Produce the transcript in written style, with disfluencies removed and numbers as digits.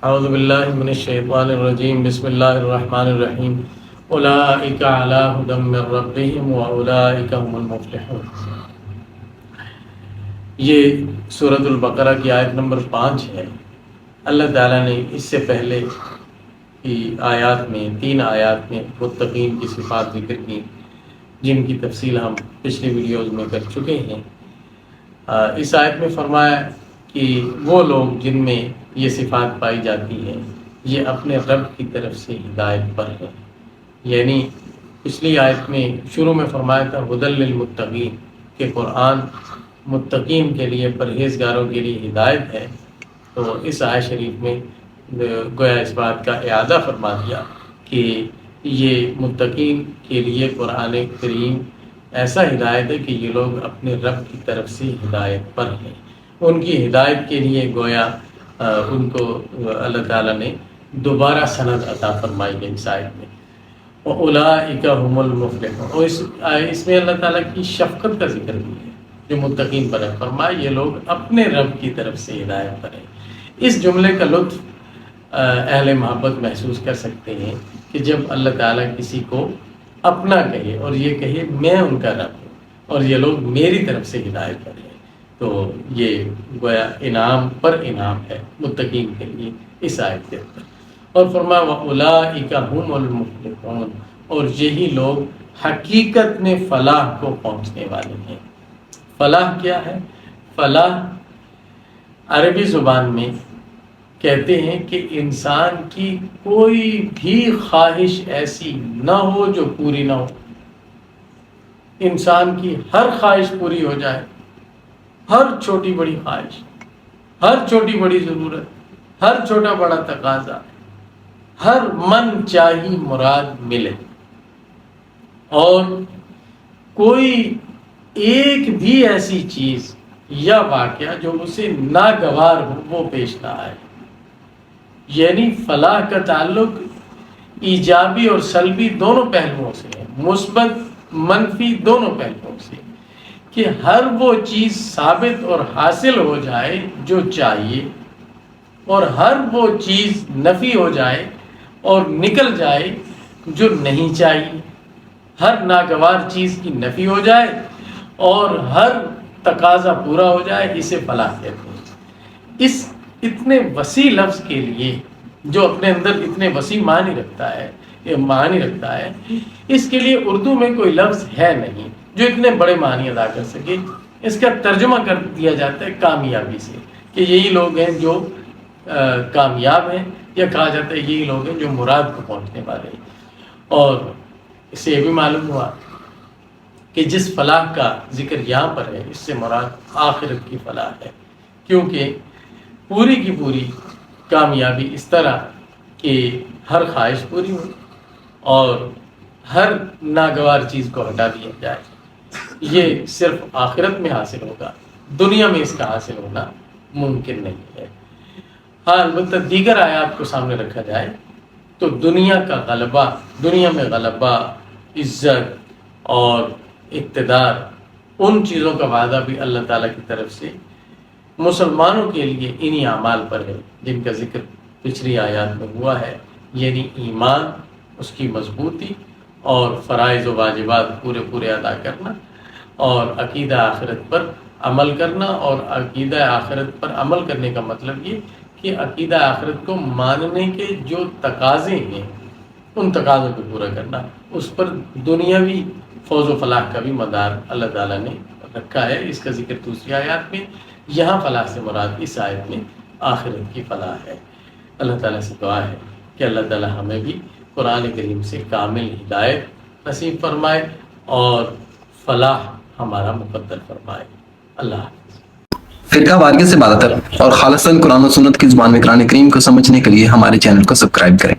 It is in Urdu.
اعوذ باللہ من الشیطان الرجیم، بسم اللہ الرحمن الرحیم، اولئک علی ھدی من ربہم واولئک هم المفلحون۔ یہ سورۃ البقرہ کی آیت نمبر 5 ہے۔ اللہ تعالیٰ نے اس سے پہلے کی آیات میں 3 آیات میں متقین کی صفات ذکر کی، جن کی تفصیل ہم پچھلی ویڈیوز میں کر چکے ہیں۔ اس آیت میں فرمایا کہ وہ لوگ جن میں یہ صفات پائی جاتی ہیں یہ اپنے رب کی طرف سے ہدایت پر ہیں۔ یعنی پچھلی آیت میں شروع میں فرمایا تھا ھدی للمتقین، کہ قرآن متقین کے لیے، پرہیزگاروں کے لیے ہدایت ہے۔ تو اس آیت شریف میں گویا اس بات کا اعادہ فرما دیا کہ یہ متقین کے لیے قرآن کریم ایسا ہدایت ہے کہ یہ لوگ اپنے رب کی طرف سے ہدایت پر ہیں۔ ان کی ہدایت کے لیے گویا ان کو اللہ تعالیٰ نے دوبارہ سند عطا فرمائی ہے اس آیت میں۔ اولئک هم المفلحون، اور اس میں اللہ تعالیٰ کی شفقت کا ذکر بھی ہے جو متقین پر ہے۔ فرمایا یہ لوگ اپنے رب کی طرف سے ہدایت پر ہیں۔ اس جملے کا لطف اہل محبت محسوس کر سکتے ہیں کہ جب اللہ تعالیٰ کسی کو اپنا کہے اور یہ کہے میں ان کا رب ہوں اور یہ لوگ میری طرف سے ہدایت پر ہیں، تو یہ گویا انعام پر انعام ہے متقین کے لیے اس آیت کے اندر۔ اور فرمایا وَأُولَئِكَ هُمُ الْمُفْلِحُونَ، اور یہی لوگ حقیقت میں فلاح کو پہنچنے والے ہیں۔ فلاح کیا ہے؟ فلاح عربی زبان میں کہتے ہیں کہ انسان کی کوئی بھی خواہش ایسی نہ ہو جو پوری نہ ہو۔ انسان کی ہر خواہش پوری ہو جائے، ہر چھوٹی بڑی خواہش، ہر چھوٹی بڑی ضرورت، ہر چھوٹا بڑا تقاضا، ہر من چاہی مراد ملے، اور کوئی ایک بھی ایسی چیز یا واقعہ جو اسے ناگوار ہو وہ پیش نہ آئے۔ یعنی فلاح کا تعلق ایجابی اور سلبی دونوں پہلوؤں سے ہے، مثبت منفی دونوں پہلوؤں سے، کہ ہر وہ چیز ثابت اور حاصل ہو جائے جو چاہیے، اور ہر وہ چیز نفی ہو جائے اور نکل جائے جو نہیں چاہیے۔ ہر ناگوار چیز کی نفی ہو جائے اور ہر تقاضا پورا ہو جائے، اسے فلاح کہتے ہیں۔ اس اتنے وسیع لفظ کے لیے جو اپنے اندر اتنے وسیع معنی رکھتا ہے، اس کے لیے اردو میں کوئی لفظ ہے نہیں جو اتنے بڑے معنی ادا کر سکے۔ اس کا ترجمہ کر دیا جاتا ہے کامیابی سے، کہ یہی لوگ ہیں جو کامیاب ہیں، یا کہا جاتا ہے یہی لوگ ہیں جو مراد کو پہنچنے والے ہیں۔ اور اس سے یہ بھی معلوم ہوا کہ جس فلاح کا ذکر یہاں پر ہے اس سے مراد آخرت کی فلاح ہے، کیونکہ پوری کی پوری کامیابی اس طرح کہ ہر خواہش پوری ہو اور ہر ناگوار چیز کو ہٹا دیا جائے، یہ صرف آخرت میں حاصل ہوگا، دنیا میں اس کا حاصل ہونا ممکن نہیں ہے۔ ہاں البتہ دیگر آیات کو سامنے رکھا جائے تو دنیا کا غلبہ، دنیا میں غلبہ، عزت اور اقتدار، ان چیزوں کا وعدہ بھی اللہ تعالیٰ کی طرف سے مسلمانوں کے لیے انہی اعمال پر ہے جن کا ذکر پچھلی آیات میں ہوا ہے، یعنی ایمان، اس کی مضبوطی اور فرائض و واجبات پورے ادا کرنا، اور عقیدہ آخرت پر عمل کرنا۔ اور عقیدہ آخرت پر عمل کرنے کا مطلب یہ کہ عقیدہ آخرت کو ماننے کے جو تقاضے ہیں ان تقاضوں کو پورا کرنا، اس پر دنیاوی فوز و فلاح کا بھی مدار اللہ تعالیٰ نے رکھا ہے۔ اس کا ذکر دوسری آیات میں، یہاں فلاح سے مراد اس آیت میں آخرت کی فلاح ہے۔ اللہ تعالیٰ سے دعا ہے کہ اللہ تعالیٰ ہمیں بھی قرآن کریم سے کامل ہدایت نصیب فرمائے اور فلاح ہمارا مقدر فرمائے۔ اللہ حافظ۔ فرقہ واریت سے بالاتر اور خالصاً قرآن و سنت کی زبان میں قرآن کریم کو سمجھنے کے لیے ہمارے چینل کو سبسکرائب کریں۔